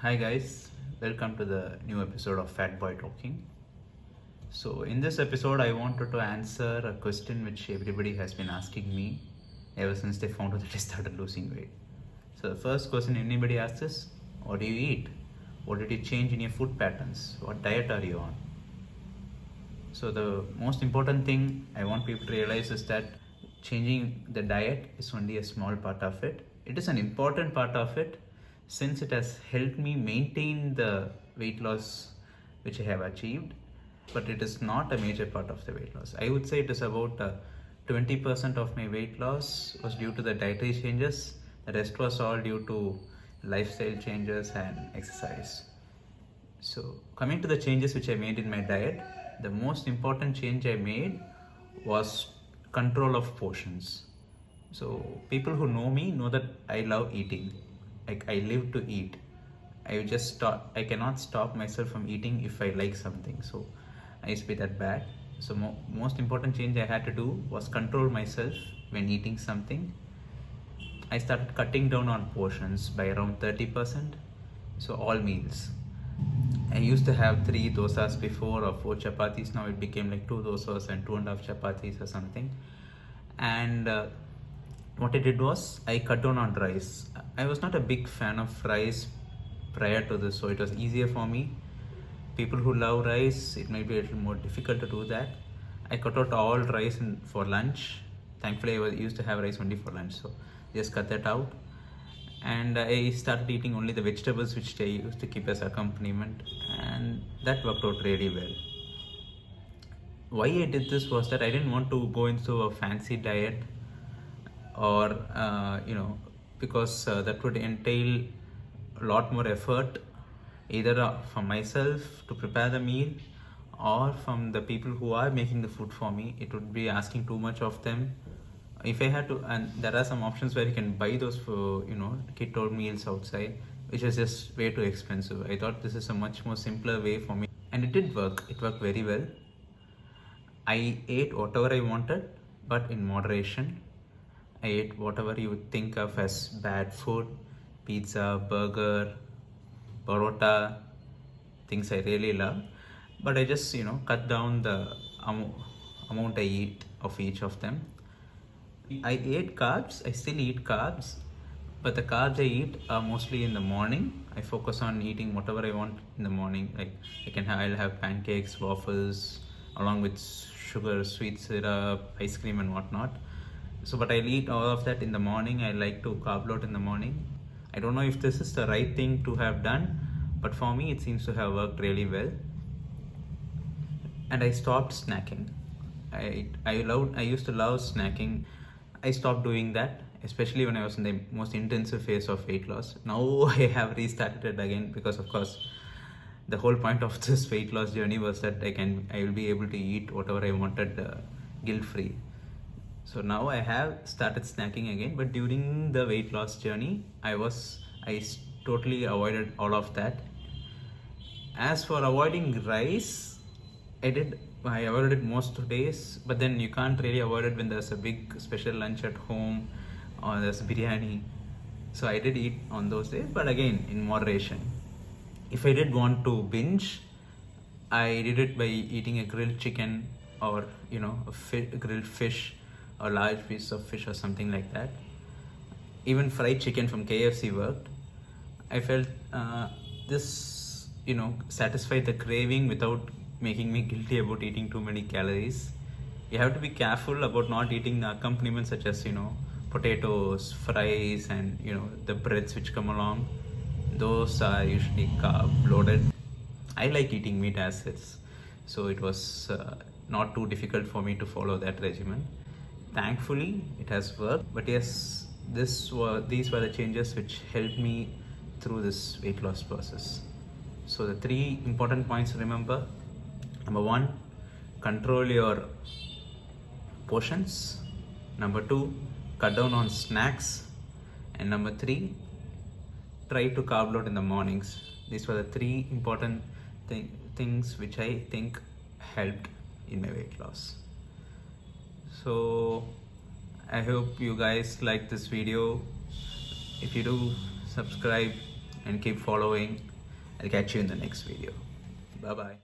Hi guys, welcome to the new episode of Fat Boy Talking. So in this episode I wanted to answer a question which everybody has been asking me ever since they found out that I started losing weight. So the first question anybody asks is, what do you eat? What did you change in your food patterns? What diet are you on? So the most important thing I want people to realize is that changing the diet is only a small part of it. It is an important part of it since it has helped me maintain the weight loss which I have achieved, but it is not a major part of the weight loss. I would say it is about 20% of my weight loss was due to the dietary changes. The rest was all due to lifestyle changes and exercise. So, coming to the changes which I made in my diet, the most important change I made was control of portions. So, people who know me know that I love eating. Like, I live to eat. I cannot stop myself from eating if I like something. So, I used to be that bad. So, most important change I had to do was control myself when eating something. I started cutting down on portions by around 30%. So, all meals. I used to have 3 dosas before or 4 chapatis. Now it became like 2 dosas and 2.5 chapatis or something. And what I did was I cut down on rice. I was not a big fan of rice prior to this, so it was easier for me. People who love rice, it might be a little more difficult to do that. I cut out all rice for lunch. Thankfully, I used to have rice only for lunch, so just cut that out. And I started eating only the vegetables which I used to keep as accompaniment, and that worked out really well. Why I did this was that I didn't want to go into a fancy diet or because that would entail a lot more effort either from myself to prepare the meal or from the people who are making the food for me. It would be asking too much of them. If I had to, and there are some options where you can buy those for keto meals outside, which is just way too expensive. I thought this is a much more simpler way for me, and it did work. It worked very well. I ate whatever I wanted, but in moderation. I ate whatever you would think of as bad food: pizza, burger, parota, things I really love. But I just cut down the amount I eat of each of them. I ate carbs. I still eat carbs, but the carbs I eat are mostly in the morning. I focus on eating whatever I want in the morning. Like I'll have pancakes, waffles, along with sugar, sweet syrup, ice cream, and whatnot. So, but I'll eat all of that in the morning. I like to carb load in the morning. I don't know if this is the right thing to have done, but for me, it seems to have worked really well. And I stopped snacking. I used to love snacking. I stopped doing that, especially when I was in the most intensive phase of weight loss. Now I have restarted it again because, of course, the whole point of this weight loss journey was that I will be able to eat whatever I wanted guilt free. So now I have started snacking again, but during the weight loss journey, I totally avoided all of that. As for avoiding rice, I avoided it most days, but then you can't really avoid it when there's a big special lunch at home or there's biryani. So I did eat on those days, but again in moderation. If I did want to binge, I did it by eating a grilled chicken or a grilled fish, a large piece of fish or something like that. Even fried chicken from KFC worked. I felt this satisfied the craving without making me guilty about eating too many calories. You have to be careful about not eating the accompaniments such as potatoes, fries, and the breads which come along. Those are usually carb loaded. I like eating meat as is, so it was not too difficult for me to follow that regimen. Thankfully, it has worked. But yes, these were the changes which helped me through this weight loss process. So the 3 important points to remember: number 1, control your portions. Number 2, cut down on snacks. And number 3, try to carb load in the mornings. These were the 3 important things which I think helped in my weight loss. So I hope you guys like this video. If you do, subscribe, and keep following. I'll catch you in the next video. Bye bye.